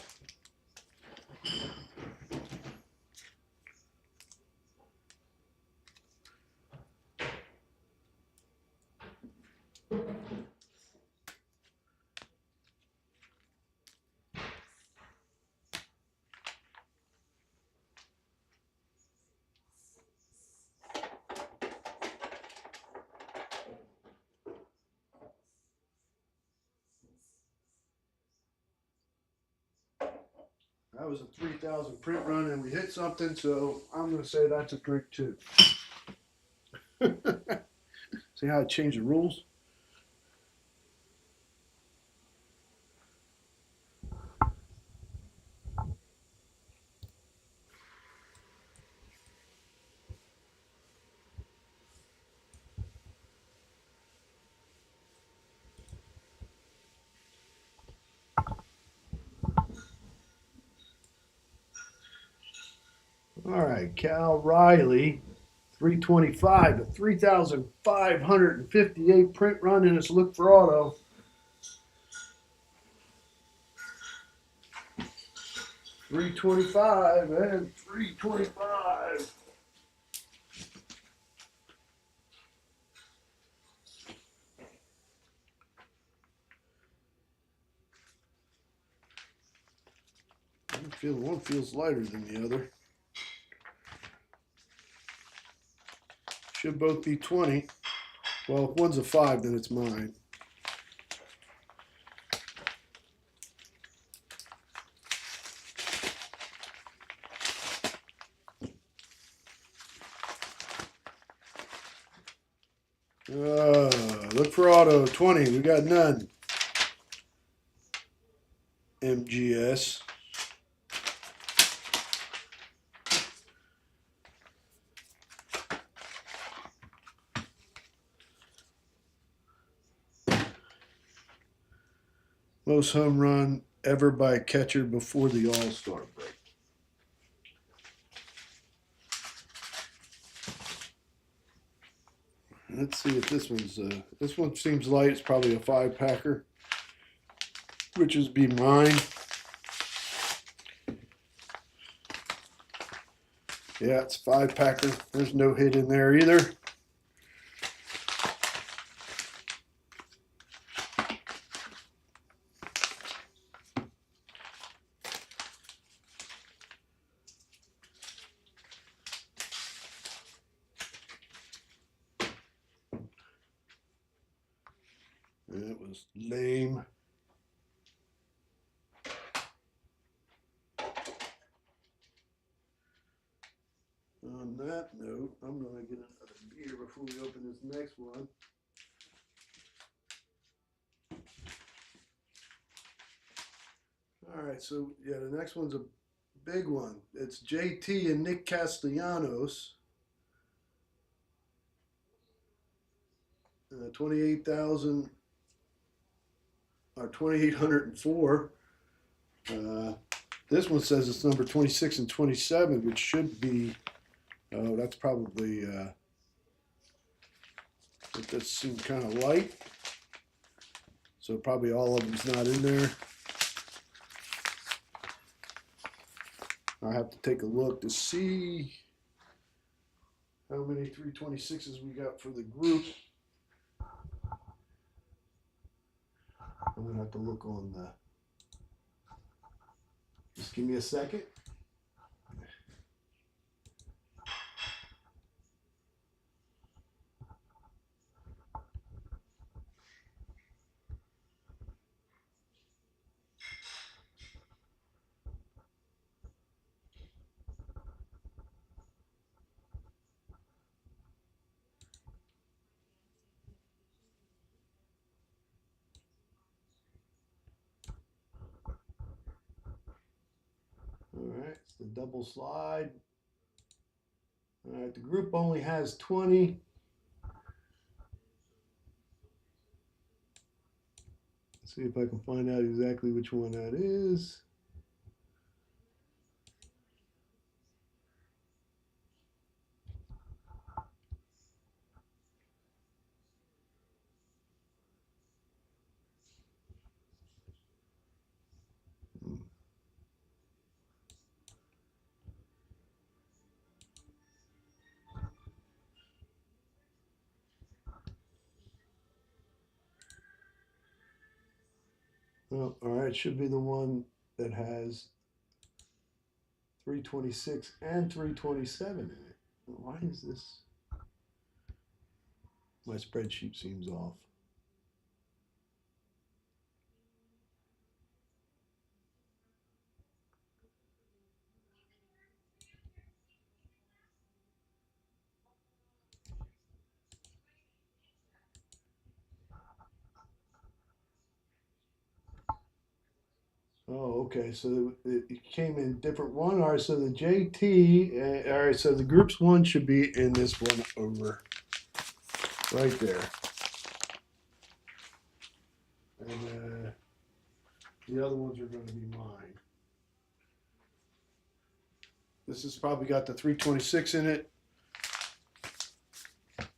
That was a 3,000 print run and we hit something, so I'm going to say that's a drink too. See how I changed the rules? All right, Cal Riley, 325 to 3,558 print run in his look for auto. $325 and $325. One feels lighter than the other. Should both be 20. Well, if one's a 5, then it's mine. Look for auto 20. We got none. MGS. Most home run ever by a catcher before the All-Star break. Let's see if this one's, this one seems light. It's probably a 5-packer, which is be mine. Yeah, it's 5-packer. There's no hit in there either. It was lame. On that note, I'm going to get another beer before we open this next one. All right, so yeah, the next one's a big one. It's JT and Nick Castellanos. 28,000 or 2,804. This one says it's number 26 and 27, which should be. Oh, that's probably. But that seems kind of light. So probably all of them's not in there. I have to take a look to see how many 326s we got for the group. I'm gonna have to look on the. Just give me a second. All right, it's the double slide. All right, the group only has 20. Let's see if I can find out exactly which one that is. Oh, all right, should be the one that has 326 and 327 in it. Why is this? My spreadsheet seems off. Oh, okay. So it came in different one. All right. So the JT. All right. So the groups one should be in this one over right there. And the other ones are going to be mine. This has probably got the 326 in it,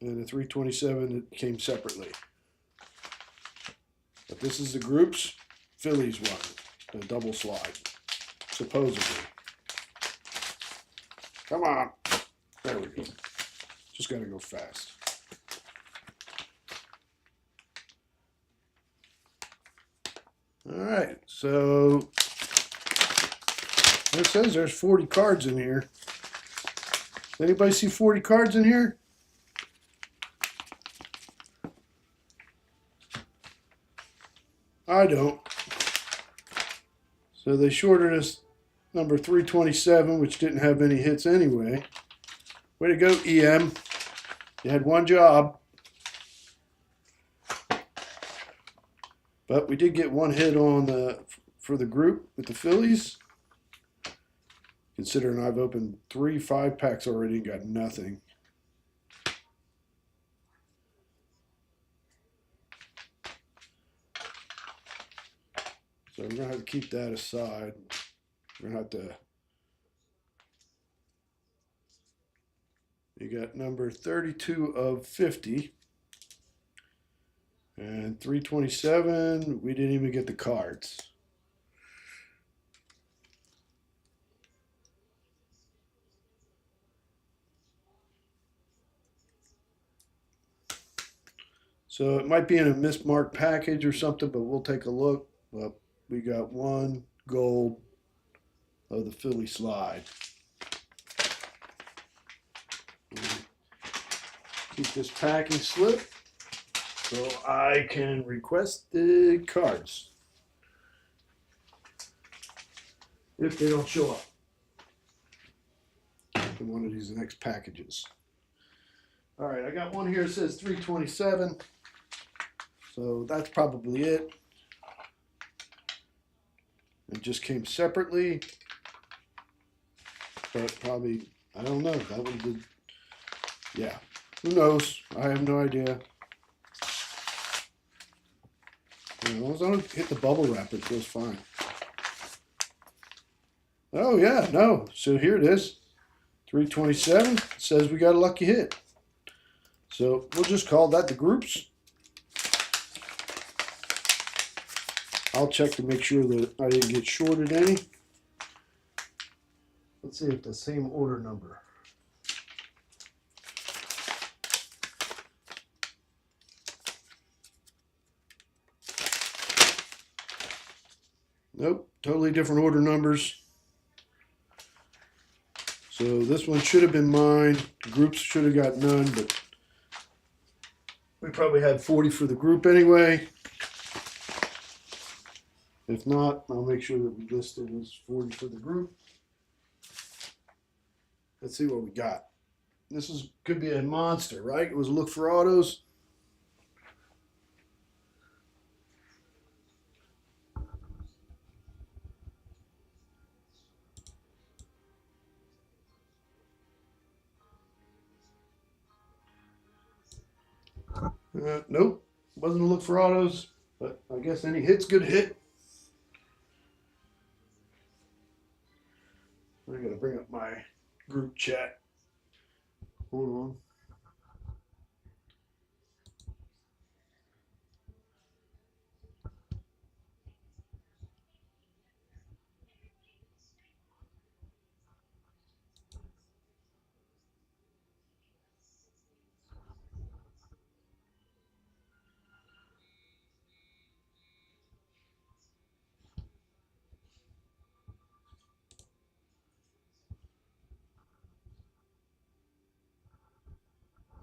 and the 327 that came separately. But this is the groups. Phillies one, the double slide, supposedly. Come on. There we go. Just got to go fast. All right, so it says there's 40 cards in here. Anybody see 40 cards in here? I don't. So they shorted us number 327, which didn't have any hits anyway. Way to go, EM. You had one job. But we did get one hit on for the group with the Phillies. Considering I've opened 3 5-packs already and got nothing. So we're gonna have to keep that aside. We're gonna have to. You got number 32 of 50. And 327, we didn't even get the cards. So it might be in a mismarked package or something, but we'll take a look. Well, we got one gold of the Philly slide. Keep this packing slip so I can request the cards if they don't show up in one of these next packages. All right, I got one here that says 327. So that's probably it. It just came separately, but probably, I don't know. That one did, yeah. Who knows? I have no idea. As long as I don't hit the bubble wrap, it feels fine. Oh yeah, no. So here it is. 327 says we got a lucky hit. So we'll just call that the groups. I'll check to make sure that I didn't get shorted any. Let's see if the same order number. Nope, totally different order numbers. So this one should have been mine. The groups should have got none, but we probably had 40 for the group anyway. If not, I'll make sure that we list it as 40 for the group. Let's see what we got. This could be a monster, right? It was a look for autos. Nope, wasn't a look for autos, but I guess any hit's good hit. I gotta bring up my group chat. Hold on.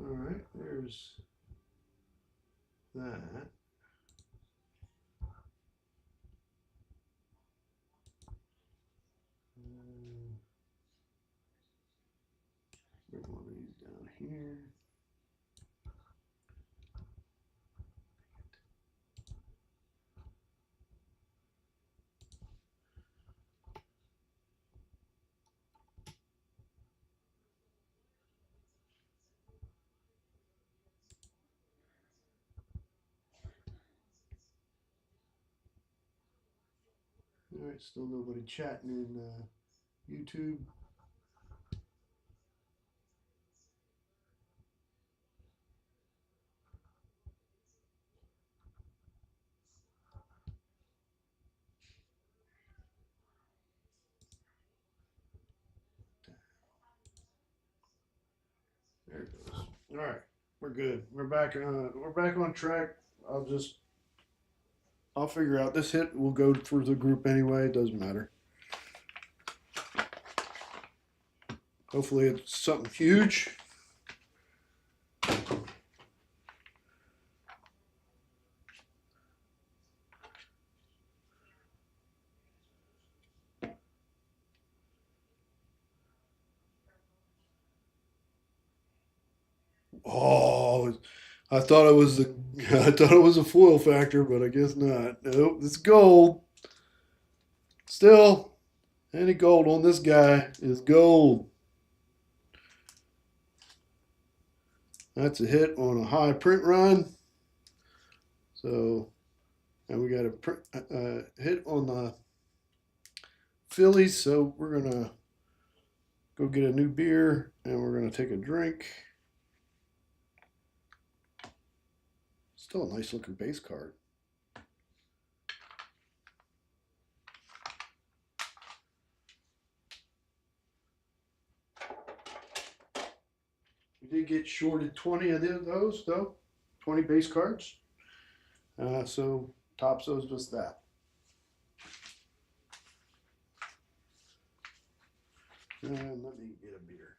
All right, there's that. Bring one of these down here. All right, still nobody chatting in YouTube. There it goes. All right, we're good. We're back. We're back on track. I'll figure out this hit. Will go for the group anyway. It doesn't matter. Hopefully it's something huge. Oh, I thought it was the I thought it was a foil factor, but I guess not. Nope, it's gold. Still, any gold on this guy is gold. That's a hit on a high print run. So and we got a hit on the Phillies, so we're gonna go get a new beer and we're gonna take a drink. Still a nice looking base card. We did get shorted 20 of those though, 20 base cards. So Topps owes us that. And let me get a beer.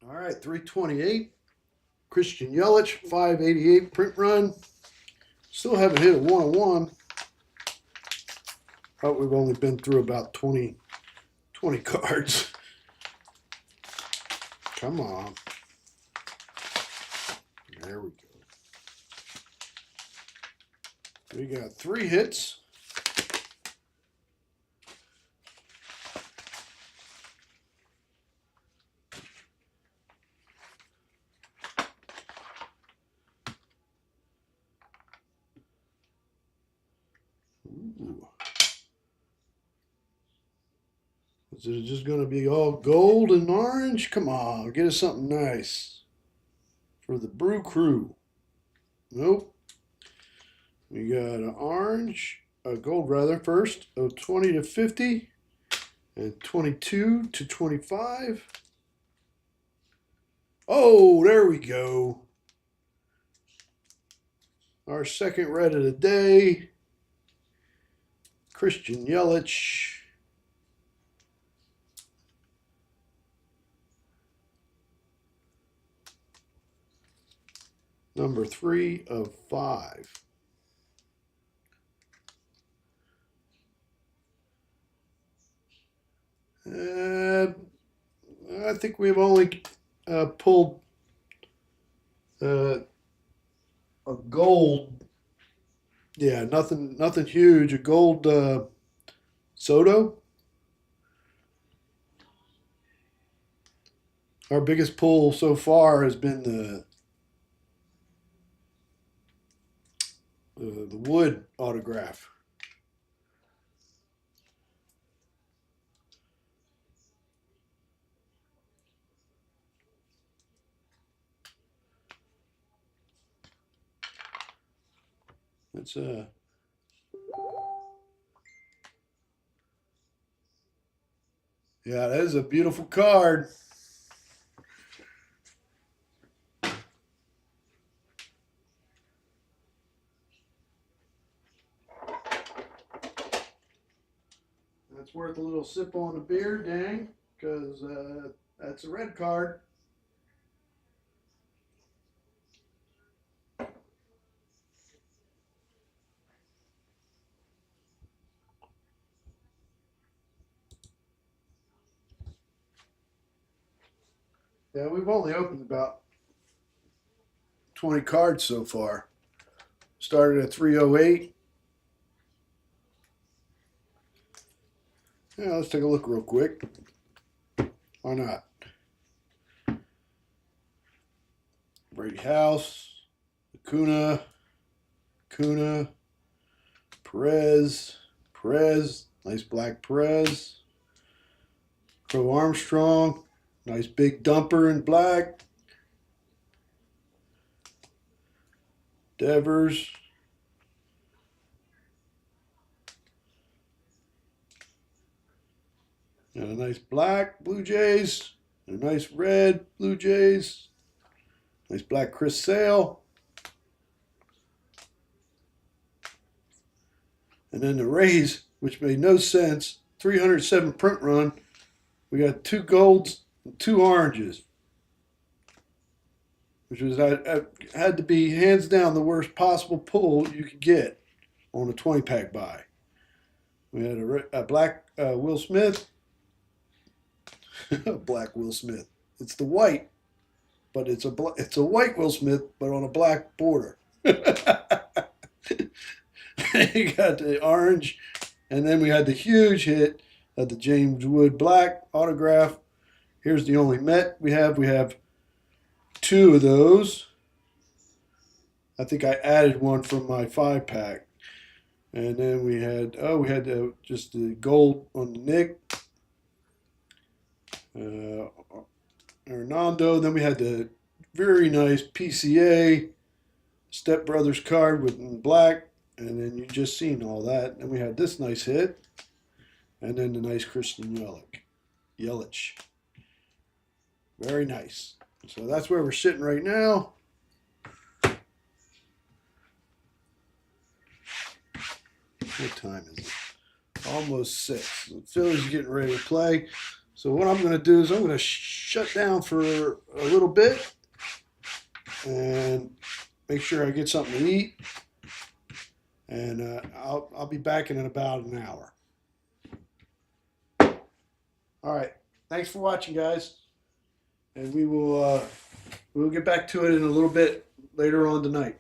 All right, 328. Christian Yelich, 588 print run. Still haven't hit a 101. Oh, we've only been through about 20 cards. Come on. There we go. We got 3 hits. Ooh. Is it just going to be all gold and orange? Come on, get us something nice for the Brew Crew. Nope. We got an orange, a gold rather first, of 20 to 50 and 22 to 25. Oh, there we go. Our second red of the day. Christian Yelich. Number 3 of 5. I think we've only pulled a gold. Yeah, nothing huge. A gold Soto. Our biggest pull so far has been the Wood autograph. That's yeah, that is a beautiful card. That's worth a little sip on the beer, dang, because that's a red card. Yeah, we've only opened about 20 cards so far. Started at 308. Yeah, let's take a look real quick. Why not? Brady House, Acuna, Perez, nice black Perez, Crow Armstrong, nice big dumper in black, Devers, and a nice black Blue Jays, and a nice red Blue Jays, nice black Chris Sale. And then the Rays, which made no sense, 307 print run. We got 2 golds and 2 oranges, which was had to be hands down the worst possible pull you could get. on a 20-pack buy. We had a black Will Smith. Black Will Smith. It's the white, but it's a white Will Smith, but on a black border. You got the orange, and then we had the huge hit of the James Wood Black autograph. Here's the only Met we have. We have two of those. I think I added one from my 5-pack. And then we had just the gold on the Nick. Hernando. Then we had the very nice PCA Step Brothers card with black. And then you just seen all that. And we had this nice hit. And then the nice Christian Yelich. Very nice. So that's where we're sitting right now. What time is it? Almost 6. The Phillies are getting ready to play. So what I'm going to do is I'm going to shut down for a little bit and make sure I get something to eat. And I'll be back in about an hour. All right. Thanks for watching, guys. And we'll get back to it in a little bit later on tonight.